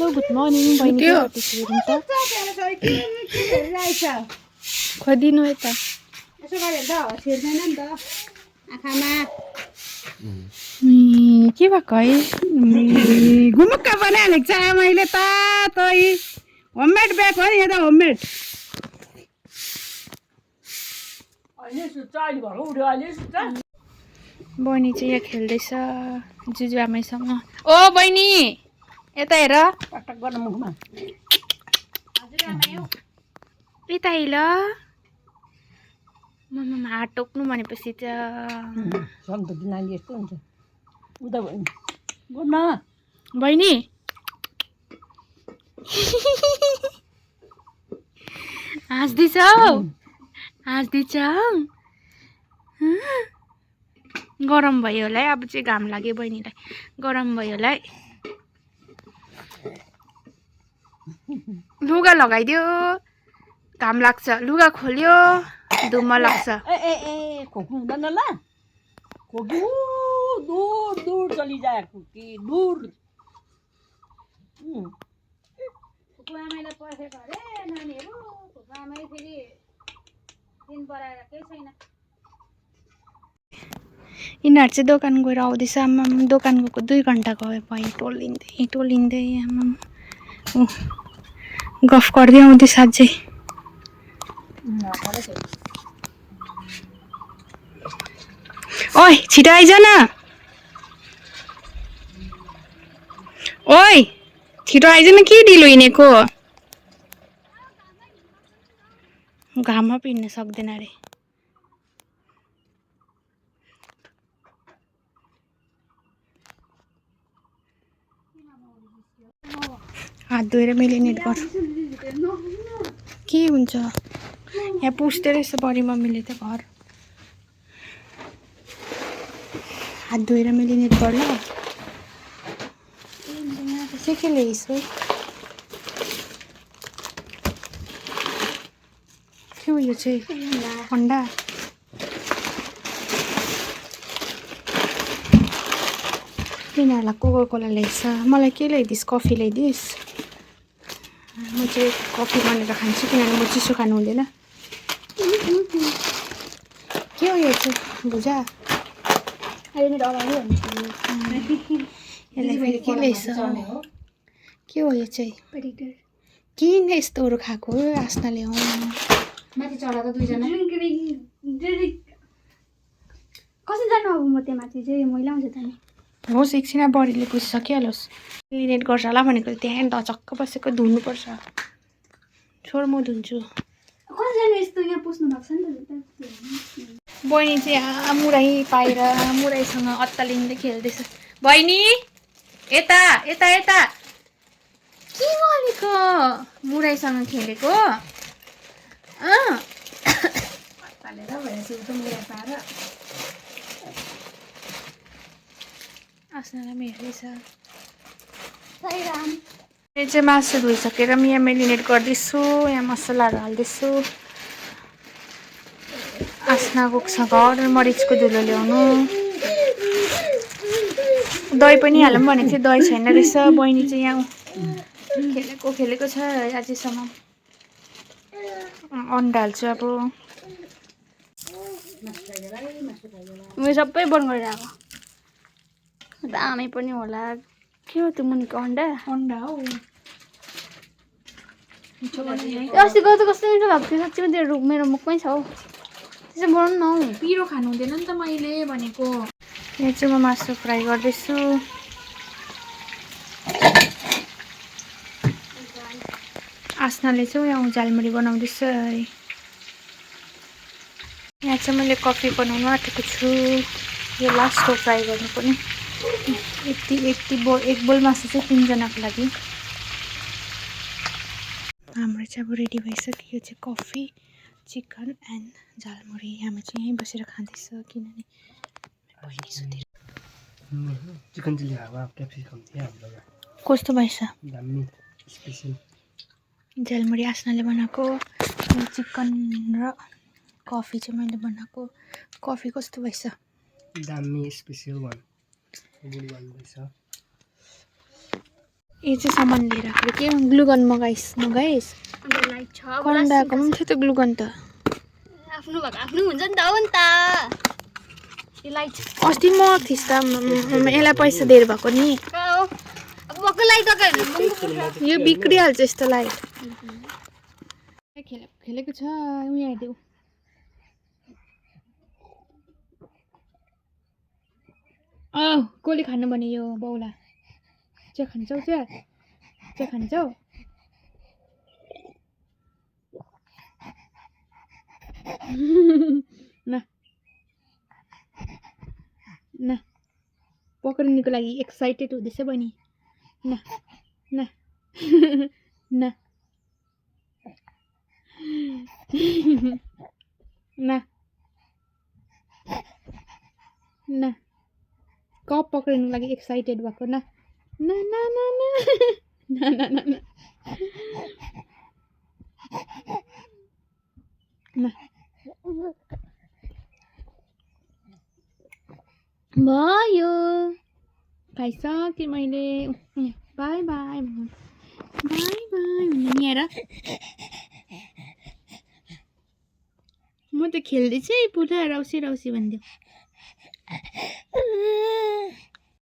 hello good morning बहिनी के गर्दैछ खोइदिनु यता यसो गरे त छिर्दैन नि त आँखामा के भएको है गुमुक्क बनाइहालेको छ मैले त तै होममेड ब्याग हो नि यो त होममेड बहिनी चाहिँ यहाँ खेल्दैछ जुजु आमैसँग ओ बहिनी यता हेर पटक गर्न मुखमा यता हेर मम्मा हात टोक्नु भनेपछि त सन्तोकी नानी यस्तो हुन्छ उता न बहिनी हाँस्दैछौ हाँस्दैछौ गरम भयो होला है अब चाहिँ घाम लाग्यो बहिनीलाई गरम भयो होला है लुगा लगाइदियो घाम लाग्छ लुगा खोल्यो धुम्म लाग्छ ए खोक्नु हुँदैन ल खोकी दूर दूर चली जाए खोकी दूर आमालाई पर्खेको अरे नानीहरू आमै फेरि दिन पराएर केही छैन यिनीहरू चाहिँ दोकान गएर आउँदैछ आमा दोकान गएको 2 घन्टा भयो टोलिँदै आमा गफ गर्दै आउँदैछ अझै ओइ छिटो आइज न ओइ छिटो आइज न के ढिलो हिँडेको घाममा पिन्नु सक्दैन अरे हात धोएर मिलिनेट गर के हुन्छ यहाँ पुस्दै रहेछ बडी मम्मीले त घर हात धोएर मिलिनेट गर ल के ल्याइस् के हो यो चाहिँ अन्डा तिनीहरूलाई कोकाकोला ल्याइछ मलाई के ल्याइदिस् कफी ल्याइदिस् म चाहिँ कफी बनाएर खान्छु किनभने म चिसो खानु हुँदैन के हो यो चाहिँ भुजा यसलाई फेरि के ल्याइछ के हो यो चाहिँ किन यस्तोहरू खाएको आस्ना ल्याउँ माथि चढा त दुईजना कसरी जानु अब म त्यहाँ माथि चाहिँ मैला हुन्छ त नि होस् एकछिन बडीले बुझिसकिहालोस् क्लिनेट गर्छ होला भनेको त्यहाँ दचक्क बसेको धुनुपर्छ छोड म धुन्छु कसरी जानु यस्तो यहाँ पुस्नु भएको छ नि त बहिनी चाहिँ यहाँ मुरै पाएर मुरैसँग अत्तालिँदै खेल्दैछ बहिनी यता यता यता के गरेको मुरैसँग खेलेको आस्नालाई हेर्दैछ यो चाहिँ मासु धोइसकेर यहाँ मेरिनेट गर्दैछु यहाँ मसलाहरू हाल्दैछु आस्ना गएको घर मरिचको धुलो ल्याउनु दही पनि हालौँ भनेको थियो दही छैन रहेछ बहिनी चाहिँ यहाँ खेलेको छ अझैसम्म अन्डा हाल्छु अब मैले सबै बन्द गरेर आएको दामी पनि होला के हो त्यो मुनिको अन्डा हो अस्ति गएको कस्तो मिठो भएको थियो साँच्चीमा त्यो मेरो मुखमै छ हौ त्यसो बनाउनु न हौ पिरो खानु हुँदैन नि त मैले भनेको यहाँ चाहिँ म मासु फ्राई गर्दैछु आस्नाले चाहिँ यहाँ झालमुरी बनाउँदैछ यहाँ चाहिँ मैले कफी बनाउनु आँटेको छु यो लास्ट हो फ्राई गर्नु पनि एक बोल मासु चाहिँ 3 जनाको लागि हाम्रो चाहिँ अब रेडी भइसक्यो यो चाहिँ कफी चिकन एन्ड झालमुरी हामी चाहिँ यहीँ बसेर खाँदैछ किनभने बहिनी सुतेर चिकन चिल्ली हावा क्याप्सिकम थियो हाम्रो कस्तो भएछ दामी स्पेशल झालमुरी आस्नाले बनाएको चिकन र कफी चाहिँ मैले बनाएको कफी कस्तो भएछ दामी स्पेशल वान गुड वान भएछ यो चाहिँ सामान लिएर आएको के ग्लुगन मगाइस् अन्त लाइट छ कन्डाको पनि थियो त ग्लुगन त आफ्नो भएको आफ्नो हुन्छ नि त हो नि त यो लाइट अस्ति मगाएको थिइस् त यसलाई पैसा दिएर भएको नि कहाँ हो अब भक्कै लाइट लगाएर यो बिग्रिहाल्छ यस्तो लाइट खेलेको छ उयो हेरिदेऊ कसले खानु भने यो बाउला चिया खान्छौ चिया खान्छौ न न पक्रिनुको लागि एक्साइटेड हुँदैछ बहिनी न न न न न कप पक्रिनुको लागि एक्साइटेड भएको न न न न न न न न न भयो खाइसकेँ मैले बाई बाई बाई बाई नि हेर म त खेल्दैछु है पुरा रौसी रौसी भनिदियो